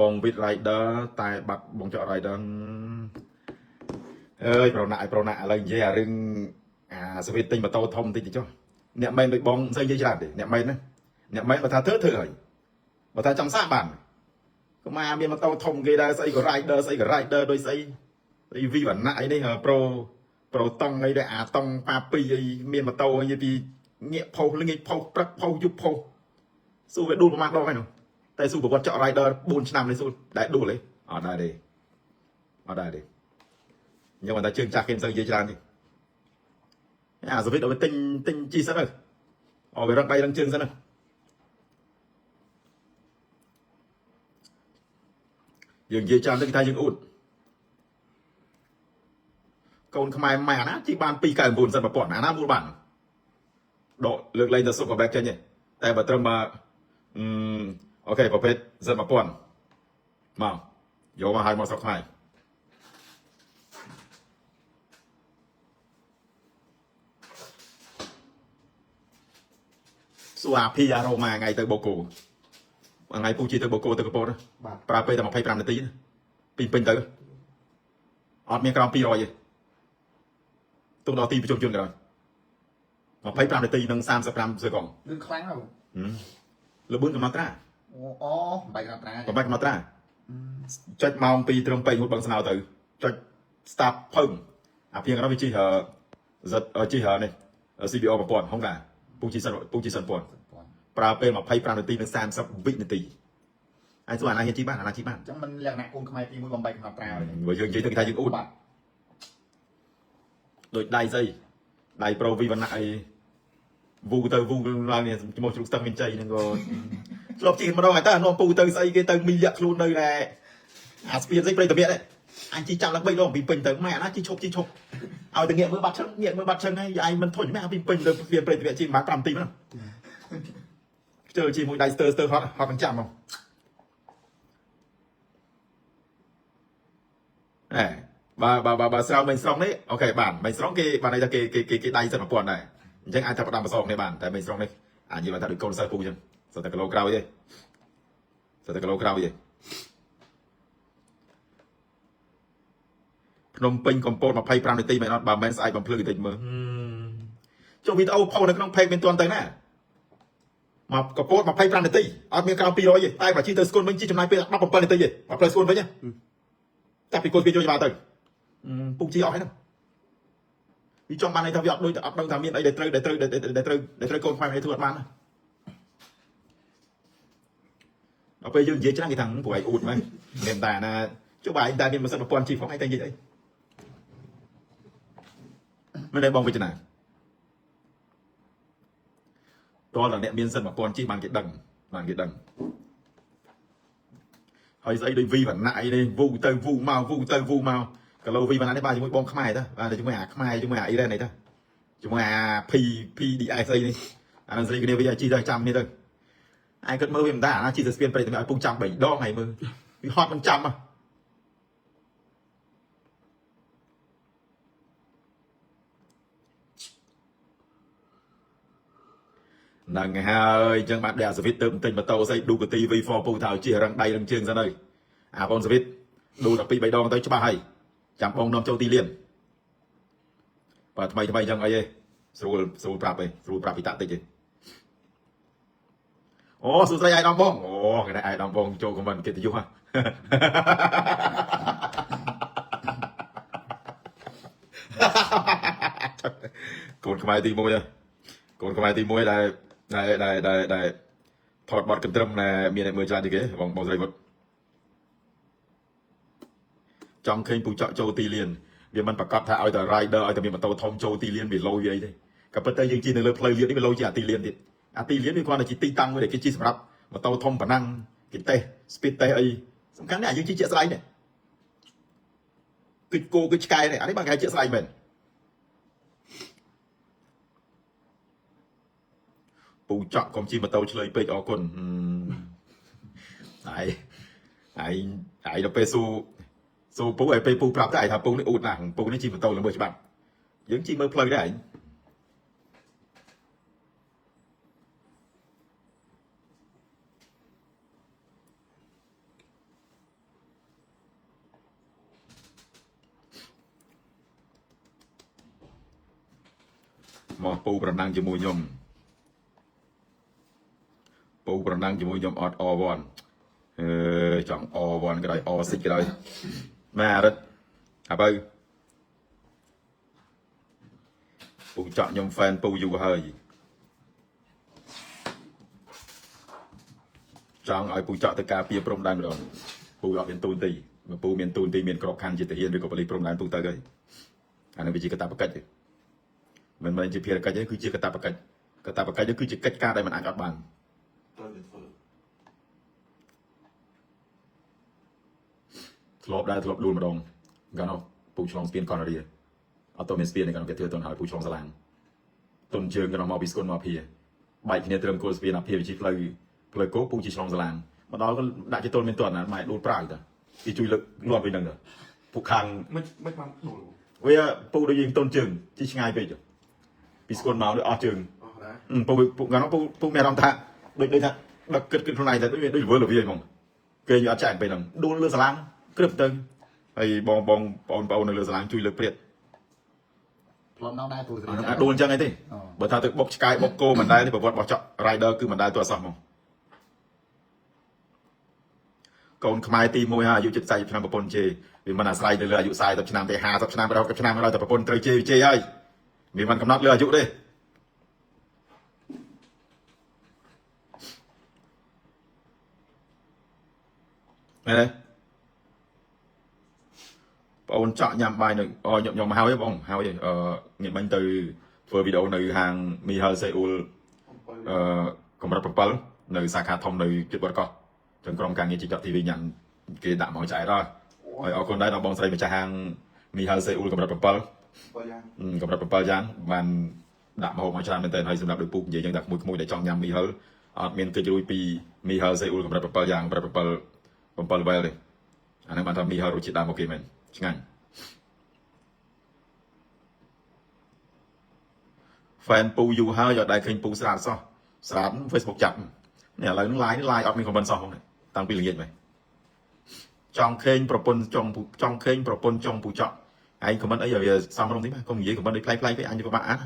បងវិត rider តែបាត់បងចក rider អើយប្រណាក់ឥឡូវនិយាយអារឿងសវិតទិញម៉ូតូធំតិចចុះអ្នកមិនដូចបងស្អីនិយាយច្រើនទេអ្នកមិនណាអ្នកមិនបើថាធ្វើហើយបើថាចង់សាកបានកុំមានម៉ូតូធំគេដែរស្អីក៏ rider ស្អីក៏ rider ដូចស្អីវីវណ្ណៈអីនេះប្រូតង់អីដែរតង់ប៉ាពីអីមានម៉ូតូនិយាយពីងាកផុសល្ងាចផុសព្រឹកផុសយប់ផុសស៊ូវាដួលប្រមាណដងហើយនោះតែស៊ូប្រវត្តិចក rider 4 ឆ្នាំនេះស៊ូដែរដួលទេអត់ដែរទេខ្ញុំគាត់ថាជើងចាស់គេមិនសូវនិយាយច្រើនទេសវិតឲ្យទិញជីសិនទៅឲ្យវារឹងដៃរឹងជើងសិនទៅយើងនិយាយច្រើនទៅគេថាយើងអួតកូនខ្មែរម៉ែអាណាជីបាន299សិន1000អាណាមូលបានដកលើកលែងទៅសុខក៏បែកចេញទេតែបើត្រឹមអូខេប្រភេទសិន1000មកយកមកឲ្យមកស្រុកខ្មែរសួរអាភីអារ៉ូម៉ាថ្ងៃទៅបូកូថ្ងៃពូជីទៅបូកូទៅកពតប្រើពេលតែ25នាទីពីពេញទៅអត់មានក្រោម200ទេទុកដល់ទីប្រជុំជនក្រោយ25នាទីនិង35សឺកុងលឿនខ្លាំងហើយលបឿនកំណត់ត្រាអូបាយកំណត់ត្រាចុចម៉ោង2ត្រឹមពេញហួតបឹងស្នោទៅចុច start ភឹងអាភៀងក្រោយវាជីជីនេះ CBO 1000ហុងតាពូជីសិន1000ប្រើពេល25នាទីនិង30វិនាទីហើយសួរអាណាហ៊ានជីបានអញ្ចឹងមិនលក្ខណៈកូនខ្មែរទី1បំបីកំណត់ត្រាទេបើយើងនិយាយទៅគេថាយើងអ៊ូតដូចដៃស្អីដៃប្រូវីវណ្ណៈអីវូទៅវូឡើងនេះឈ្មោះជ្រុកស្ទឹងមានជ័យហ្នឹងក៏ឆ្លប់ជីកម្ដងហើយតើនាំពូទៅស្អីគេទៅមីលាក់ខ្លួននៅដែរអាស្ពានស្អីព្រៃតាមៀកអញជីចាប់ឡើង3ដងពីពេញទៅម៉ែអាណាជីឈប់ឲ្យទៅងាកមើលបាត់ឈឹងហើយឯងមិនធុញម៉ែពីពេញទៅស្ពានព្រៃតាមៀកជីបាន5នាទីហ្នឹងជើជាមួយដៃស្ទើហត់មិនចាំមកបើស្រោមមិញស្រង់នេះអូខេបានមិញស្រង់គេបានន័យថាគេដៃសិន1000ដែរអញ្ចឹងអាចថាផ្ដាំបសងនេះបានតែមិញស្រង់នេះអាចនិយាយថាដូចកូនសិស្សពូអញ្ចឹងសិតតែគីឡូក្រោយទេភ្នំពេញកំពត25នាទីមិនអត់បើមិនស្អែកបំភ្លឺតិចមើលចុះវីដេអូផុសនៅក្នុង page មានទាន់ទៅណាមកកំពត25នាទីអត់មានក្រោម200ទេតែបើជិះទៅស្គនវិញជិះចំណាយពេល17នាទីទេមកផ្លូវស្គនវិញតែពីកូនគេយកច្បាប់ទៅពុកជីអស់ហើយហ្នឹងវាចង់បានន័យថាវាអត់ដូចអត់ដឹងថាមានអីដែលត្រូវកូនខ្មែរធ្វើអត់បានដល់ពេលយើងនិយាយច្រើនគេថាពួកឯងអ៊ូតមែនមានតែណាចុះបើឯងតែមានម៉ាស៊ីន1000ជីផងឯងតែនិយាយអីមិនដែលបងវិចារណាតើអ្នកមានសិន1000ជីបានគេដឹងហើយស្អីដូចវីវណ្ណៈអីនេះវូទៅវូមកកាឡូវីវណ្ណៈនេះបានជាមួយបងខ្មែរទៅបានជាមួយអាខ្មែរជាមួយអាអ៊ីរ៉ាននេះទៅជាមួយអា PDS អីនេះអានឹងស្រីគ្នាវាជីទៅចាំនេះទៅឯងគិតមើលវាមិនដែរអាជីទៅស្ពានព្រៃទៅឲ្យពុកចាំ3ដងហើយមើលវាហត់មិនចាំហ្នឹងហើយអញ្ចឹងបានដាក់សវិតទៅបន្តិចម៉ូតូស្អីឌូកាទី V4 ពូថាឲ្យជិះរឹងដៃរឹងជើងសិនហើយអាបងសវិតឌូដល់2 3ដងទៅច្បាស់ហើយចាំបងនាំចូលទីលានបើថ្មីអញ្ចឹងអីទេស្រួលប្រាប់ពីតាក់តិចទេអូសួស្ដីអាយដំបងអូគេអាយដំបងចូលខមមិនកិត្តិយសហ៎កូនខ្មែរទី1ដែលថតបទកន្ទ្រឹមមានអ្នកមើលច្រើនទីគេបងស្រីវុតចង់ឃើញពូចកចូលទីលានវាមិនប្រកាសថាឲ្យតែ rider ឲ្យតែមានម៉ូតូធំចូលទីលានវាលុយអីទេក៏ប៉ុន្តែយើងជិះនៅលើផ្លូវលឿននេះវាលុយជាអាទីលានទៀតអាទីលានវាគ្រាន់តែជាទីតាំងមួយដែលគេជិះសម្រាប់ម៉ូតូធំប៉ុណ្ណឹងគេតេស្ត speed test អីសំខាន់ណាស់យើងជិះជាក់ស្ដែងនេះគឺគោគឺឆ្កែនេះអានេះបានគេជាក់ស្ដែងមែនពូចកកុំជិះម៉ូតូឆ្លើយពេកអរគុណហើយដល់ពេលស៊ូពូឲ្យពេលពូប្រាប់តែឯងថាពូនេះអ៊ូតណាស់ពូនេះជិះម៉ូតូល្មើសច្បាប់យើងជិះមើលផ្លូវដែរឯង មកពូប្រណាំងជាមួយខ្ញុំពូប្រណាំងជាមួយខ្ញុំអត់អវ៉ាន់ចង់អវ៉ាន់ក៏ដោយអសិចក៏ដោយម៉ែអរិតអាបើពូចောက်ខ្ញុំ fan ពូយូរហើយចង់ឲ្យពូចောက်ទៅការពារព្រំដែនម្ដងពូអត់មានទូនទីពូមានទូនទីមានក្របខ័ណ្ឌជាទាហានឬក៏ប៉ូលីសព្រំដែនពូទៅហើយអានេះវាជាកាតព្វកិច្ចមិនមែនជាភារកិច្ចទេគឺជាកាតព្វកិច្ចកាតព្វកិច្ចគឺជាកិច្ចការដែលមិនអាចអត់បានធ្លាប់ដែរធ្លាប់ដួលម្ដងកាលនោះពូឆ្លងស្ពានកនរាអត់ទៅមានស្ពានទេកាលនោះគេធ្វើទៅហើយពូឆ្លងសាឡាងទុនជើងកាលនោះមកពីស្គុនមកភៀបែកគ្នាត្រឹមគល់ស្ពានអាភៀវិជាផ្លូវគោពូជាឆ្លងសាឡាងមកដល់ក៏ដាក់ជាទល់មានទាត់ណាម៉ែដួលប្រាយតាគេជួយលើកលាប់វិញហ្នឹងទៅពូខាងមិនបានដួលវាពូដូចយើងទុនជើងជីឆ្ងាយពេកពីស្គុនមកដូចអស់ជើងពូកាលនោះពូមានអារម្មណ៍ថាដូចថាដឹកគិតខ្លួនឯងតែដូចល្វើល្វាយហ្មងគេយកអត់ចាក់ពេលហ្នឹងដួលលើសាឡាងក្រឹបទៅហើយបងប្អូននៅលើសាឡាងជួយលើកព្រាតធ្លាប់ដល់ដែរទូស្រីអាដួលអញ្ចឹងអីទេបើថាទៅបុកឆ្កែបុកគោមិនដែរទេប្រវត្តិរបស់ចောက် rider គឺមិនដែរទោះអសោះហ្មងកូនខ្មែរទី1ហើយអាយុ70ឆ្នាំប្រពន្ធជេវាមិនអាស្រ័យទៅលើអាយុ40ឆ្នាំទេ50ឆ្នាំ60ឆ្នាំដល់តែប្រពន្ធត្រូវជេហើយវាមិនកំណត់លើអាយុទេមែនទេបងចောက်ញ៉ាំបាយនៅខ្ញុំមកហើយបងហើយងាកមិញទៅធ្វើវីដេអូនៅហាងមីហលសេអ៊ូលកម្រិត7នៅសាខាធំនៅជិតវត្តកោះចឹងក្រុមការងារជីកទីវីញ៉ាំគេដាក់មកចែកដល់ហើយអរគុណដែរដល់បងស្រីម្ចាស់ហាងមីហលសេអ៊ូលកម្រិត7កម្រិត7យ៉ាងបានដាក់មកមកច្រើនមែនតើហើយសម្រាប់ដោយពូនិយាយចឹងតែក្មួយដែលចង់ញ៉ាំមីហលអត់មានកិច្ចរួយពីមីហលសេអ៊ូលកម្រិត7យ៉ាងកម្រិត7 level ទេអាហ្នឹងបានថាមីហលរសជាតិដើមអូខេមែនឆ្ងាញ់ fan ពូយូរហើយអត់ដែលឃើញពូស្រាតសោះស្រាត Facebook ចាប់នេះឥឡូវហ្នឹង live អត់មាន comment សោះហ្នឹងតាំងពីល្ងាចមកចង់ឃើញប្រពន្ធចង់ឃើញប្រពន្ធចង់ពូចောက်ឯង comment អីឲ្យវាសមរម្យតិចមកកុំនិយាយ comment ដូចផ្លែពេកអញពិបាកអាន